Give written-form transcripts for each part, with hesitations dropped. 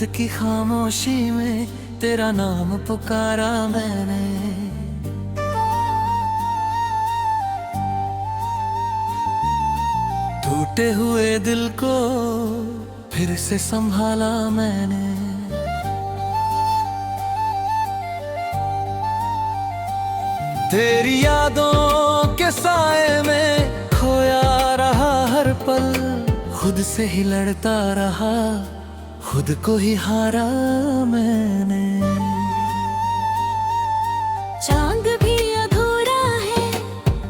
की खामोशी में तेरा नाम पुकारा मैंने। टूटे हुए दिल को फिर से संभाला मैंने। तेरी यादों के साए में खोया रहा हर पल, खुद से ही लड़ता रहा, खुद को ही हारा मैंने। चांद भी अधूरा है,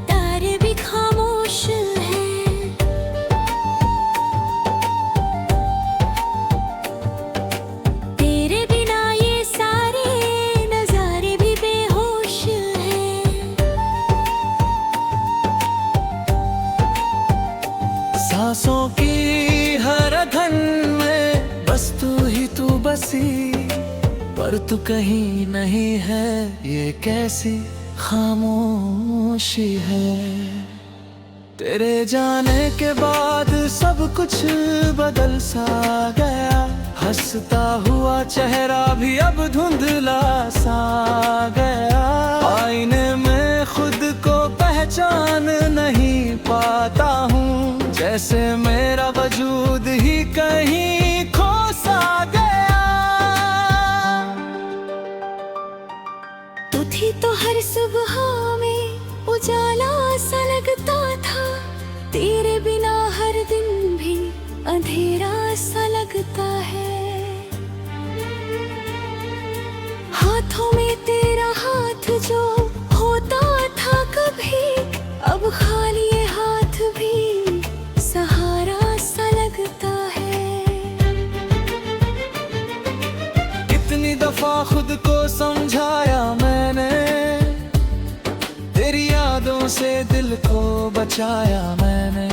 तारे भी खामोश हैं। तेरे बिना ये सारे नजारे भी बेहोश हैं। सांसों की हर धन में बस तू बसी, पर तू कहीं नहीं है, ये कैसी खामोशी है। तेरे जाने के बाद सब कुछ बदल सा गया, हंसता हुआ चेहरा भी अब धुंधला सा गया। आईने में खुद को पहचान नहीं पाता हूँ, जैसे मेरा वजूद ही कहीं खो सा गया। तू थी तो हर सुबह में उजाला सा लगता था, तेरे बिना हर दिन भी अंधेरा सा लगता है। हाथों में तेरा हाथ जो होता था कभी, अब खाली ये हाथ भी सहारा सा लगता है। कितनी दफा खुद को समझाया मैंने, तेरी यादों से दिल को बचाया मैंने,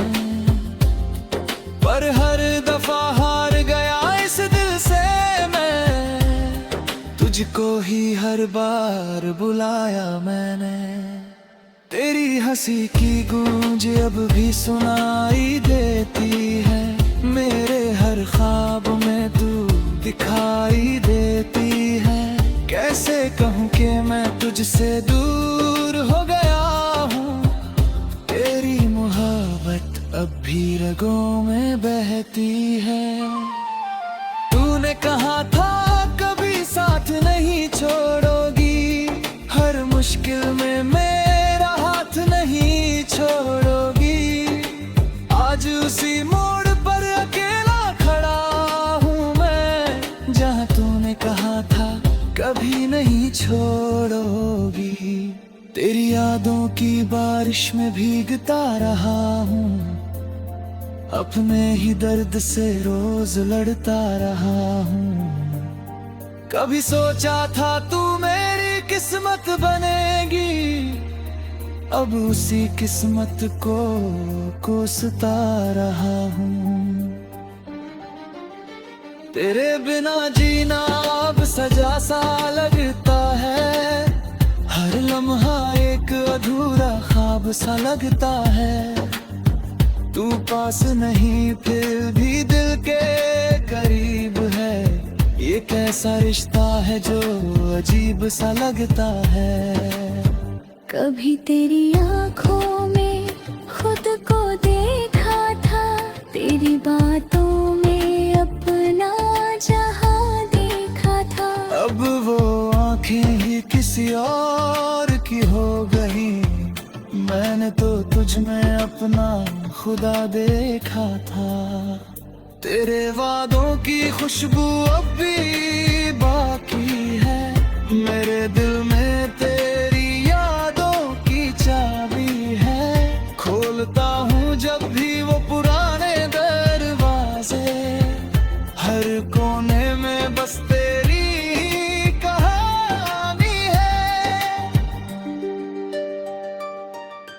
पर हर दफा हार गया इस दिल से मैं। तुझको ही हर बार बुलाया मैंने, तेरी हंसी की गूंज अब भी सुनाई देती है। मेरे हर ख्वाब में तू दिखाई देती है। कैसे कहूँ कि मैं तुझसे दूर हो गया हूँ, तेरी मोहब्बत अब भी रगों में बहती है। तूने कहा था कभी साथ नहीं छोड़ोगी, हर मुश्किल में मेरा हाथ नहीं छोड़ोगी। आज उसी मोड़ पर अकेला खड़ा हूँ मैं, जहाँ तूने कहा था कभी नहीं छोड़ोगी। तेरी यादों की बारिश में भीगता रहा हूँ, अपने ही दर्द से रोज लड़ता रहा हूँ। कभी सोचा था तू मेरी किस्मत बनेगी, अब उसी किस्मत को कोसता रहा हूँ। तेरे बिना जीना अब सजा सा लगता है, हर लम्हा एक अधूरा ख्वाब सा लगता है। तू पास नहीं फिर भी दिल के करीब है, ये कैसा रिश्ता है जो अजीब सा लगता है। कभी तेरी आँखों में खुद को देखा था, तेरी बातों में अपना जहां देखा था। अब वो आँखें ही किसी और की हो गई, मैंने तो तुझ में अपना खुदा देखा था। तेरे वादों की खुशबू अब भी बाकी है, मेरे दिल में तेरी यादों की चाबी है। खोलता हूँ जब भी वो पुराने दरवाजे, हर कोने में बस तेरी ही कहानी है।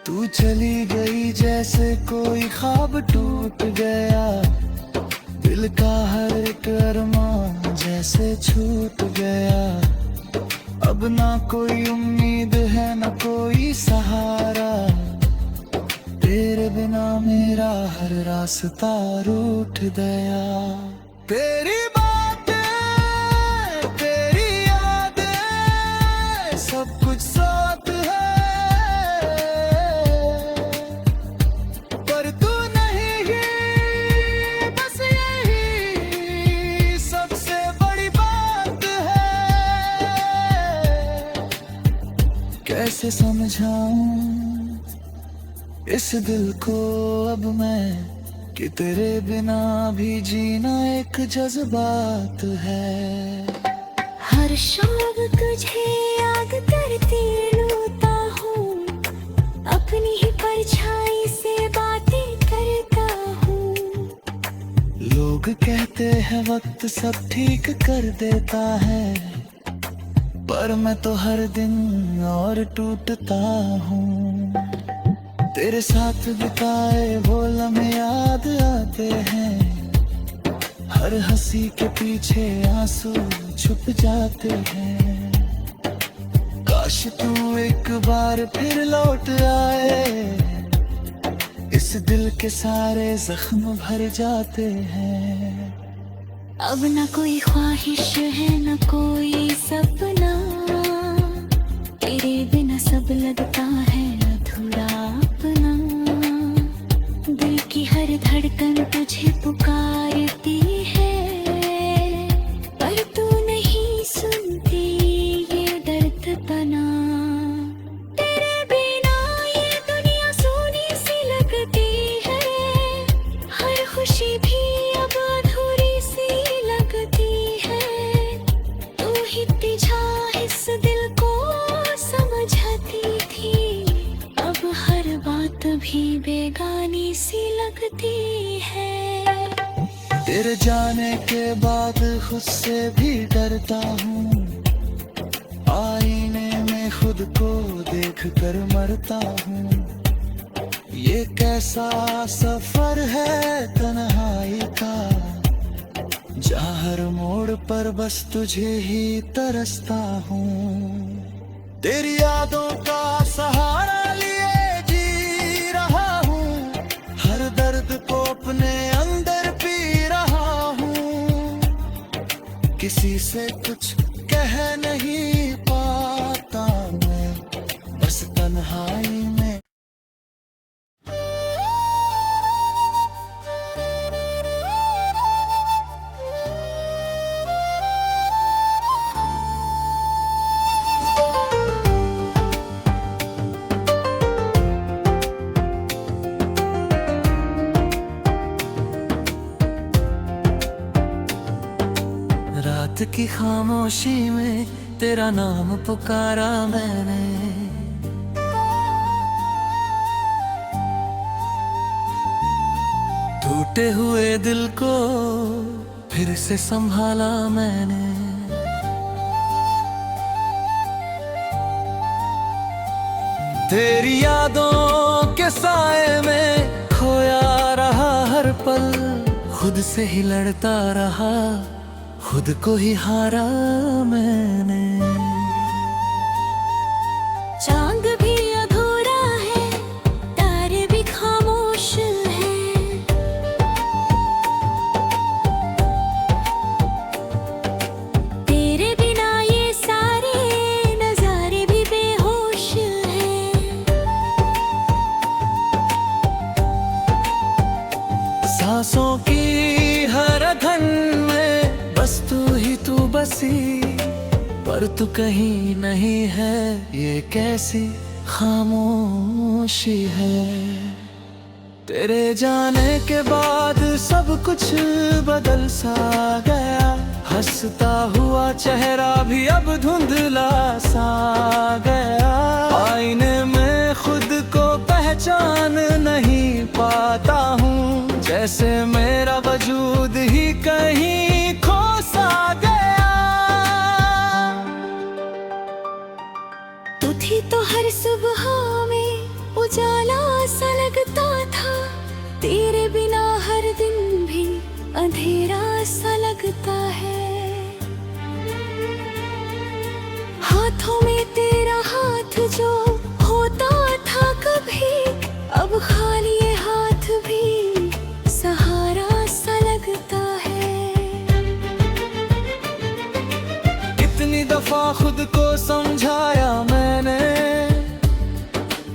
तू चली गई जैसे कोई ख्वाब टूट गया, दिल का हर एक अरमान जैसे छूट गया। अब ना कोई उम्मीद है ना कोई सहारा, तेरे बिना मेरा हर रास्ता रूठ गया। तेरी बातें इस दिल को अब मैं कि तेरे बिना भी जीना एक जज्बात है। हर शाम तुझे याद करती रोता हूँ, अपनी ही परछाई से बातें करता हूँ। लोग कहते हैं वक्त सब ठीक कर देता है, पर मैं तो हर दिन और टूटता हूँ। तेरे साथ बिताए वो लम्हे याद आते हैं, हर हंसी के पीछे आंसू छुप जाते हैं। काश तू एक बार फिर लौट आए, इस दिल के सारे जख्म भर जाते हैं। अब न कोई ख्वाहिश है न कोई सपना, तेरे बिना सब लगता है अधूरा अपना। दिल की हर धड़कन तुझे पुकारती है, पर तू नहीं सुनती ये दर्द बना। तेरे बिना ये दुनिया सोनी सी लगती है, हर खुशी भी अब अधूरी सी लगती है। तू ही तिझा इस दिल को समझती थी, अब हर बात भी बेगानी सी लगती है। तेरे जाने के बाद खुद से भी डरता हूँ, आईने में खुद को देख कर मरता हूँ। ये कैसा सफर है तन्हाई का, जहाँ हर मोड़ पर बस तुझे ही तरसता हूँ। तेरी यादों का सहारा लिए जी रहा हूँ, हर दर्द को अपने अंदर पी रहा हूँ। किसी से कुछ कह नहीं पाता मैं, बस तन्हाई में। रात की खामोशी में तेरा नाम पुकारा मैंने, टूटे हुए दिल को फिर से संभाला मैंने। तेरी यादों के साए में खोया रहा हर पल, खुद से ही लड़ता रहा, खुद को ही हारा मैंने। चांद भी अधूरा है, तारे भी खामोश हैं। तेरे बिना ये सारे नजारे भी बेहोश हैं। सांसों की हर धन में बस तू बसी, पर तू कहीं नहीं है, ये कैसी खामोशी है। तेरे जाने के बाद सब कुछ बदल सा गया, हंसता हुआ चेहरा भी अब धुंधला सा गया। आईने में खुद को पहचान नहीं पाता हूँ, जैसे मेरा वजूद ही कहीं खो सा गया। तू थी तो हर सुबह में उजाला सा लगता था, तेरे बिना हर दिन भी अंधेरा सा लगता है। हाथों में तेरा हाथ जो होता था कभी, अब खाली ये हाथ भी सहारा सा लगता है। कितनी दफा खुद को समझाया मैंने,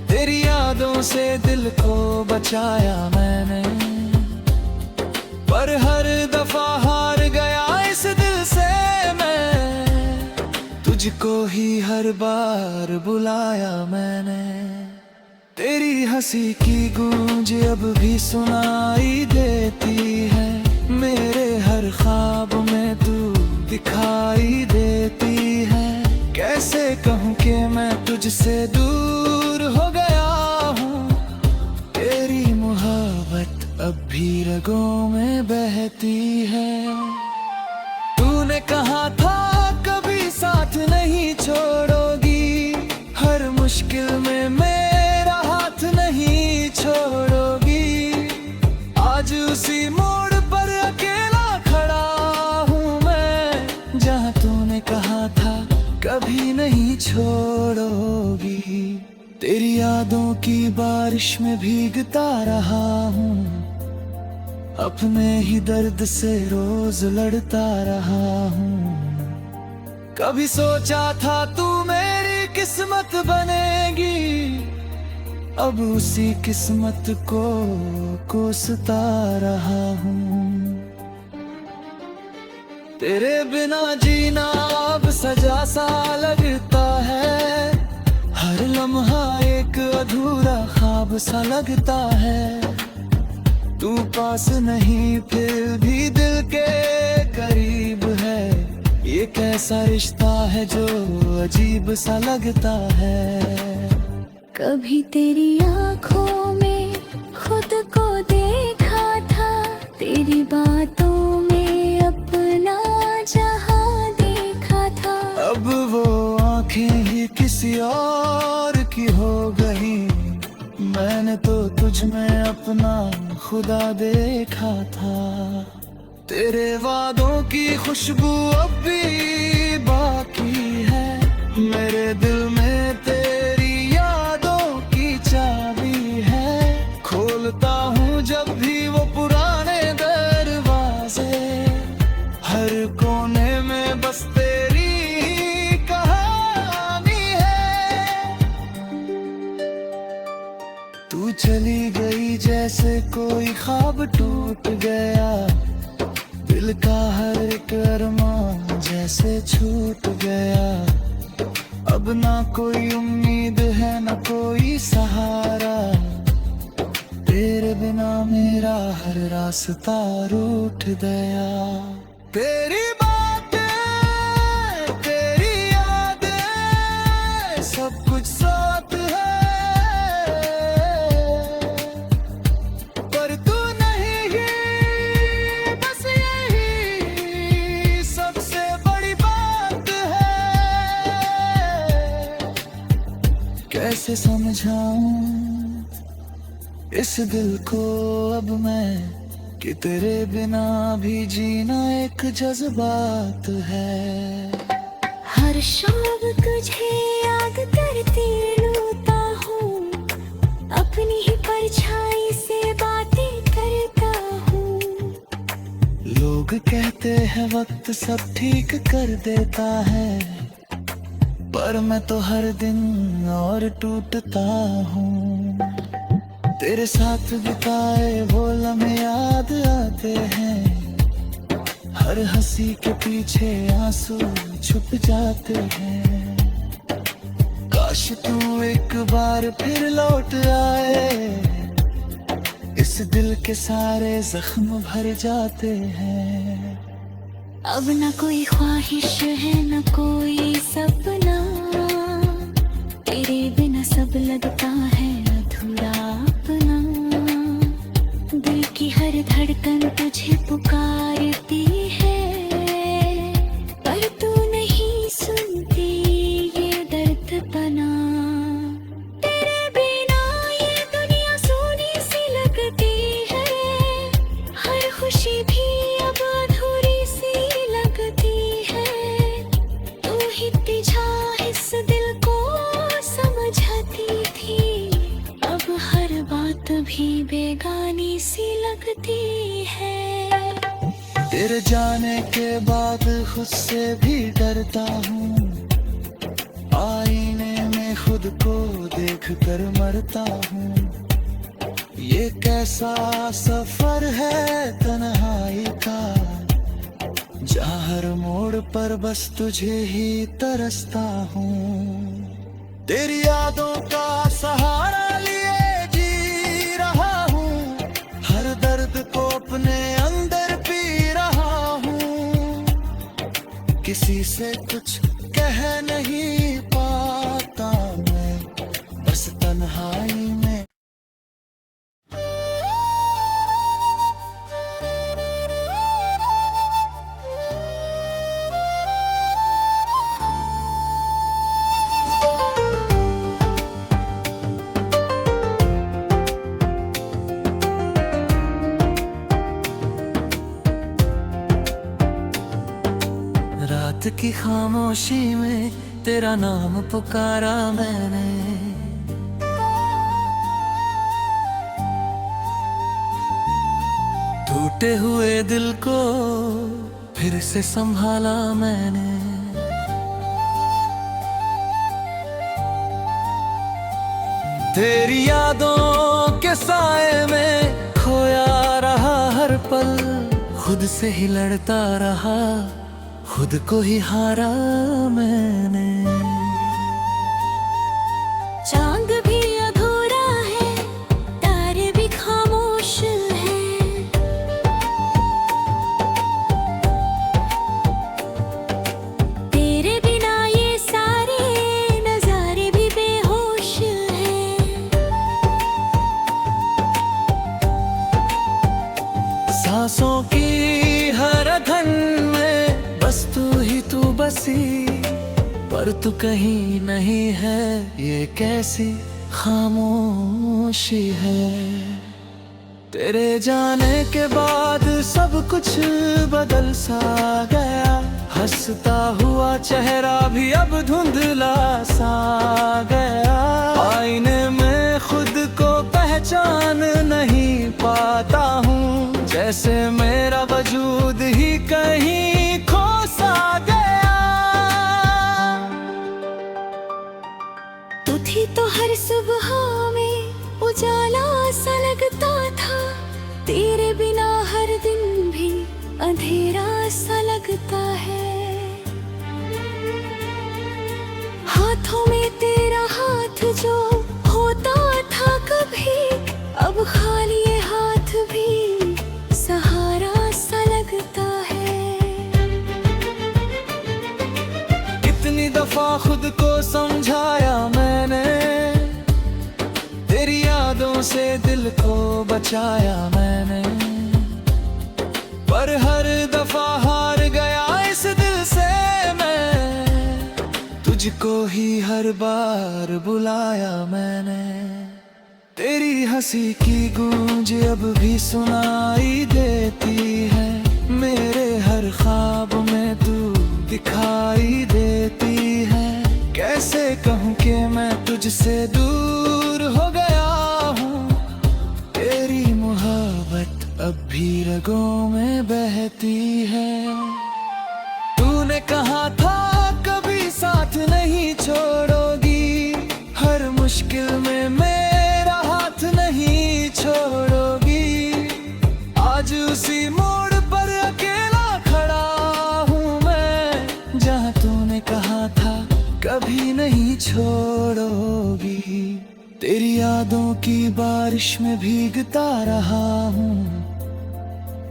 तेरी यादों से दिल को बचाया मैंने, पर हर दफा हार गया इस दिल से मैं। तुझको ही हर बार बुलाया मैंने, तेरी हर हंसी की गूंज अब भी सुनाई देती है, मेरे हर ख्वाब में तू दिखाई देती है। कैसे कहूँ कि मैं तुझसे दूर हो गया हूँ, तेरी मोहब्बत अब भी रगों में बहती है। तूने कहा था कभी साथ नहीं छोड़ोगी, हर मुश्किल में मेरा हाथ नहीं छोड़ोगी। आज उसी मोड़ पर अकेला खड़ा हूँ मैं, जहाँ तूने कहा था कभी नहीं छोड़ोगी। तेरी यादों की बारिश में भीगता रहा हूँ, अपने ही दर्द से रोज लड़ता रहा हूँ। कभी सोचा था तू मेरी किस्मत बनेगी, अब उसी किस्मत को कोसता रहा हूँ। तेरे बिना जीना अब सजा सा लगता है, हर लम्हा एक अधूरा ख्वाब सा लगता है। तू पास नहीं फिर भी दिल के करीब है, ये कैसा रिश्ता है जो अजीब सा लगता है। कभी तेरी आँखों में खुद को देखा था, तेरी बातों में अपना जहां देखा था। अब वो आँखें ही किसी और की हो गई, मैंने तो तुझ में अपना खुदा देखा था। तेरे वादों की खुशबू अब भी बाकी है, मेरे दिल में तेरी यादों की चाबी है। खोलता हूँ जब भी वो पुराने दरवाजे, हर कोने में बस तेरी ही कहानी है। तू चली गई जैसे कोई ख्वाब टूट गया, दिल का हर एक अरमान जैसे छूट गया। अब ना कोई उम्मीद है ना कोई सहारा, तेरे बिना मेरा हर रास्ता रूठ गया। तेरी बातें, तेरी यादें, सब कुछ साथ है, पर तू नहीं ही, बस यही सबसे बड़ी बात है। कैसे समझाऊं इस दिल को अब मैं, कि तेरे बिना भी जीना एक जज्बात है। हर शाम तुझे याद करती रोता हूँ, अपनी ही परछाई से बातें करता हूँ। लोग कहते हैं वक्त सब ठीक कर देता है, पर मैं तो हर दिन और टूटता हूँ। तेरे साथ बिताए वो लम्हे याद आते हैं, हर हंसी के पीछे आंसू छुप जाते हैं। काश तू एक बार फिर लौट आए, इस दिल के सारे जख्म भर जाते हैं। अब न कोई ख्वाहिश है न कोई सपना, तेरे बिना सब लगता है अधूरा अपना। दिल की हर धड़कन तुझे पुकारती है, पर तू नहीं सुनती ये दर्द बना। तेरे बिना ये दुनिया सोनी सी लगती है, हर खुशी भी अब अधूरी सी लगती है। तू ही तुझा इस दिल को समझती थी, अब हर बात भी बेगानी सी लगती है। तेरे जाने के बाद खुद से भी डरता हूँ, आईने में खुद को देख कर मरता हूँ। ये कैसा सफर है तन्हाई का, जहाँ हर मोड़ पर बस तुझे ही तरसता हूँ। तेरी यादों का सहारा लिए जी से कुछ कह नहीं पाता मैं, बस तन्हाई में। रात की खामोशी में तेरा नाम पुकारा मैंने, टूटे हुए दिल को फिर से संभाला मैंने। तेरी यादों के साए में खोया रहा हर पल, खुद से ही लड़ता रहा, खुद को ही हारा मैंने। चांद भी अधूरा है, तारे भी खामोश हैं, तेरे बिना ये सारे नजारे भी बेहोश हैं। सांसों की हर धन में बस तू बसी, पर तू कहीं नहीं है, ये कैसी खामोशी है। तेरे जाने के बाद सब कुछ बदल सा गया, हंसता हुआ चेहरा भी अब धुंधला सा गया। आईने में खुद को पहचान नहीं पाता हूँ, जैसे मेरा वजूद ही कहीं खो सा गया। तू थी तो हर सुबह में उजाला सा लगता था, तेरे बिना हर दिन भी अंधेरा सा लगता है। हाथों में तेरा हाथ जो होता था कभी, अब खाली ये हाथ भी सहारा सा लगता है। कितनी दफा खुद को समझाया मैंने, तेरी यादों से दिल को बचाया मैंने, पर हर दफा हार गया इस दिल से मैं। तुझको ही हर बार बुलाया मैंने, तेरी हंसी की गूंज अब भी सुनाई देती है, मेरे हर ख्वाब में तू दिखाई देती है। कैसे कहूँ कि मैं तुझसे दूर हो गया हूँ, तेरी मोहब्बत अब भी रगों में बहती है। तूने कहा था कभी साथ नहीं छोड़ोगी, हर मुश्किल में मेरा हाथ नहीं छोड़ोगी। आज उसी मोड़ पर अकेला खड़ा हूँ मैं, जहाँ तूने कहा था कभी नहीं छोड़ोगी। तेरी यादों की बारिश में भीगता रहा हूँ,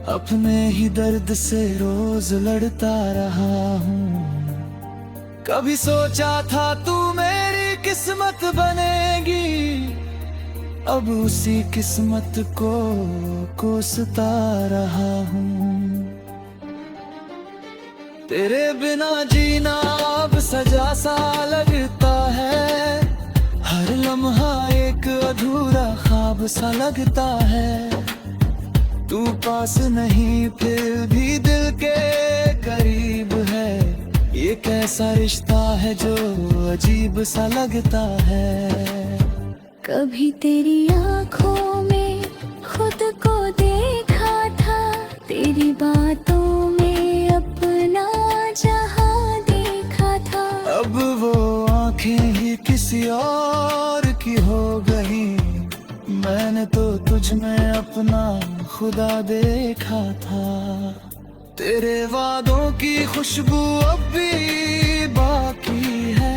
अपने ही दर्द से रोज लड़ता रहा हूँ। कभी सोचा था तू मेरी किस्मत बनेगी, अब उसी किस्मत को कोसता रहा हूँ। तेरे बिना जीना अब सजा सा लगता है, हर लम्हा एक अधूरा ख्वाब सा लगता है। तू पास नहीं फिर भी दिल के करीब है, ये कैसा रिश्ता है जो अजीब सा लगता है। कभी तेरी आँखों में खुद को देखा था, तेरी बातों में अपना जहां देखा था। अब वो आँखें ही किसी और की हो गई, मैंने तो तुझ में अपना खुदा देखा था। तेरे वादों की खुशबू अब भी बाकी है,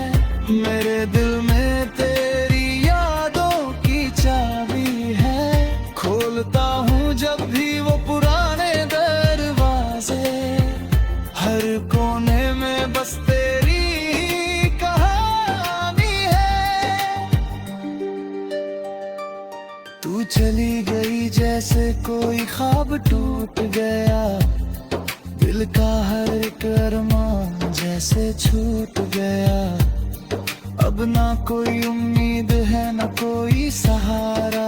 मेरे दिल में तेरी यादों की चाबी है। खोलता हूँ जब भी वो पुराने दरवाजे, हर कोने में बस तू चली गई जैसे कोई ख्वाब टूट गया, दिल का हर एक अरमान जैसे छूट गया। अब ना कोई उम्मीद है ना कोई सहारा,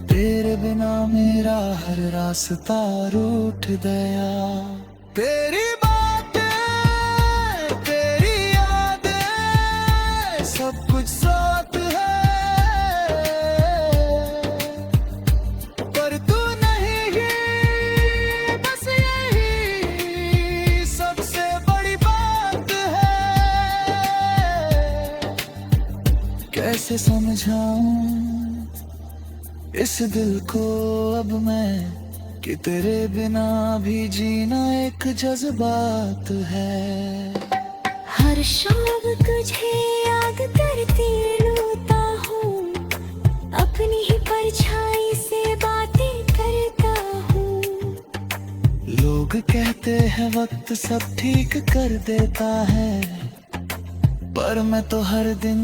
तेरे बिना मेरा हर रास्ता रूठ गया। तेरी बातें, तेरी यादें, सब कुछ साथ है, पर तू नहीं ही, बस यही सबसे बड़ी बात है। कैसे समझाऊं इस दिल को अब मैं कि तेरे बिना भी जीना एक जज्बात है। हर शाम तुझे याद करती रोता हूँ, अपनी ही परछाई से बातें करता हूँ। लोग कहते हैं वक्त सब ठीक कर देता है, पर मैं तो हर दिन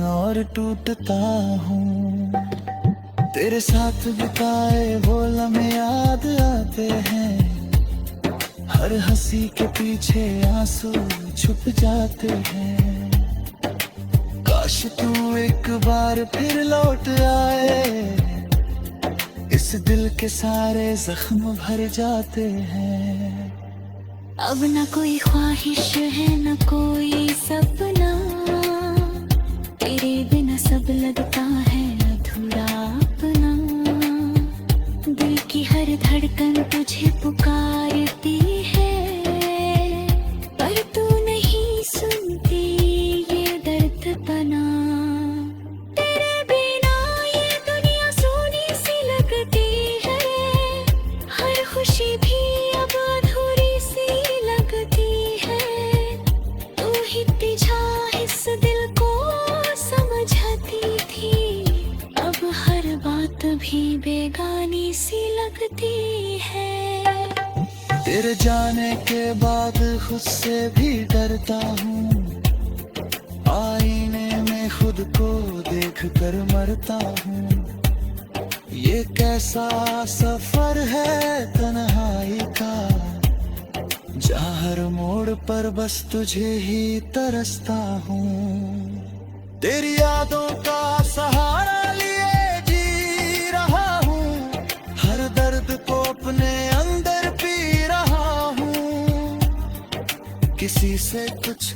और टूटता हूँ। तेरे साथ बिताए वो लम्हे याद आते हैं, हर हंसी के पीछे आंसू छुप जाते हैं। काश तू एक बार फिर लौट आए, इस दिल के सारे जख्म भर जाते हैं। अब न कोई ख्वाहिश है न कोई सपना, तेरे बिना सब लगता है अधूरा अपना। दिल की हर धड़कन तुझे पुकारती है, पर तू नहीं सुनती ये दर्द बना। तेरे बिना ये दुनिया सोनी सी लगती है, हर खुशी भी अब अधूरी सी लगती है। तू ही तिझा इस दिल को समझती थी, अब हर बात भी बेगानी सी लगती है। तेरे जाने के बाद खुद से भी डरता हूँ, आईने में खुद को देख कर मरता हूँ। ये कैसा सफर है तन्हाई का, जहाँ हर मोड़ पर बस तुझे ही तरसता हूँ। तेरी यादों का सहारा लिए जी रहा हूँ, हर दर्द को अपने अंदर पी रहा हूँ। किसी से कुछ